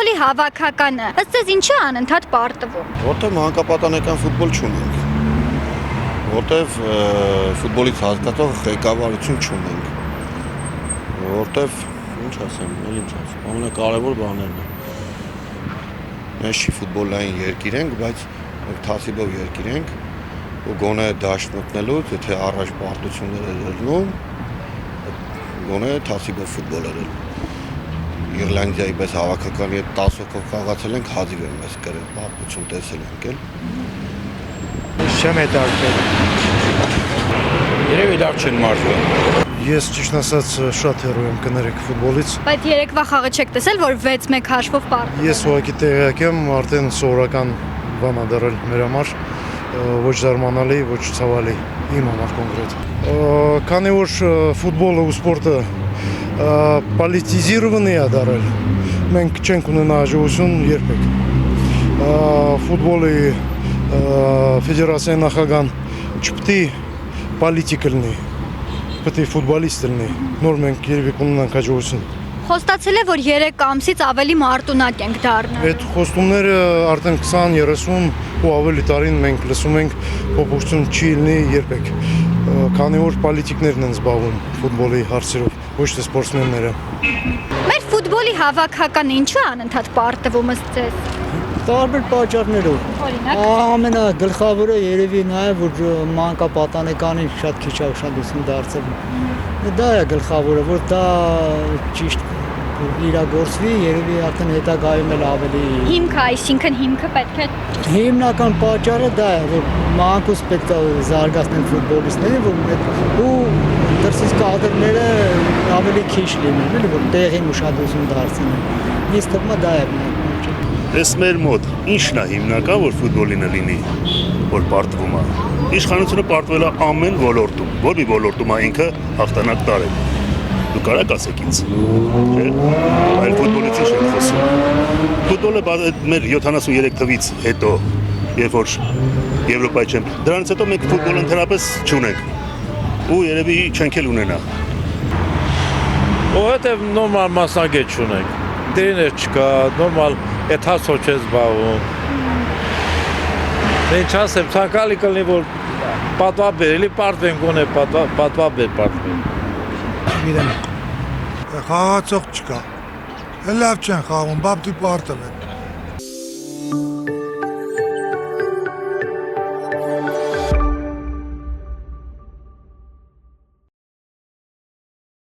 ֆուտբոլի հավաքականը ըստ ձեզ ինչի անընդհատ պարտվում։ Որտեղ մանկապատանեկան ֆուտբոլ չունենք, որտեղ ֆուտբոլից հասկացող ղեկավարություն չունենք, որտեղ ինչ ասեմ, ամենակարևոր բաներն է։ Մենք չի ֆուտբոլային երկիր ենք, բայց մենք թասիբով երկիր ենք, ու գոնե դաշտ մտնելուց, եթե առաջ պարտություններ էր ելնում, գոնե թասիբով ֆուտբոլ էր ելնում։ Իռլանդիայի պես հավաքականի հետ 10 հոգով խաղացել ենք, հազիվ եմ ես կրել, պատմություն տեսել ենք էլ։ Չեմ հետաքրքրել։ Երևի լավ չեն մարզվում։ Ես ճիշտ ասած շատ հեռու եմ կներեք ֆուտբոլից։ Բայց երեկվա խաղը չեք տեսել, որ 6-1 հաշվով պարտվում։ Ես ուղղակի տեղյակ եմ, արդեն սովորական բան ա դարել մեր համար, ոչ զարմանալի, ոչ ցավալի, իմ համար կոնկրետ։ Քանի որ ֆուտբոլը ու սպորտը պոլիտիզիրованный ա դարել, մենք չենք ունենա հաջողություն երբեք։ Ֆուտբոլի ֆեդերացիայի նախագահան չպետք է պոլիտիկ լինի, պետք է ֆուտբոլիստ լինի, նոր մենք երևի կունենանք հաջողություն։ Խոստացել է, որ 3 ամսից ավելի մարտունակ ենք դառնալ։ Այդ խոստումները արդեն 20-30 ու ավելի տարին մենք լսում ենք, փոփոխություն չի լինի երբեք, քանի որ պոլիտիկներն են զբաղվում ֆուտբոլի հարցերով, ոչ թե սպորտսմենները։ Մեր ֆուտբոլի հավաքականը ինչու անընդհատ պարտվում ըստ ձեզ։ Տարբեր պատճառներով։ Օրինակ, Ամենագլխավորը երևի նա է, որ մանկապատանեկանին շատ քիչ ուշադրություն դարձել։ Դա է գլխավորը, որ դա ճիշտ իրագործվի, երևի արդեն հետագայում էլ ավելի։ հիմքը, այսինքն հիմքը պետք է Հիմնական պատճառը դա է, որ մանկուց պետք է զարգացնեն ֆուտբոլիստներին, ու դրսից կադրները ավելի քիչ լինեն, էլի որ տեղին ուշադրություն դարձնեն։ Ես թվում է դա է։ Ես մեր մոտ ինչն է հիմնական, որ ֆուտբոլինը լինի, որ պարտվում է։ Իշխանությունը պարտվել է ամեն ոլորտում, որ մի ոլորտում է ինքը հաղթանակ տարել։ Դու կարաք ասեք ինձ, չէ՞, այլ ֆուտբոլից ինչ ենք խոսում։ Ֆուտբոլը մեր 73 թվից հետո, երբ որ Եվրոպայի չեմպիոն, դրանից հետո մենք ֆուտբոլ ընդհանրապես չունենք ու երևի չենք էլ ունենա։ Որովհետև նորմալ մասնագետ չունենք, տրեյներ չկա, նորմալ եթասով չես զբաղվում։ Ինչ ասեմ, ցանկալի կլինի, որ պատվաբեր, էլի պարտվեն գոնե պատվաբեր պարտվեն։ Չգիտեմ, խաղացող չկա, լավ չեն խաղում, բապտի պարտվել։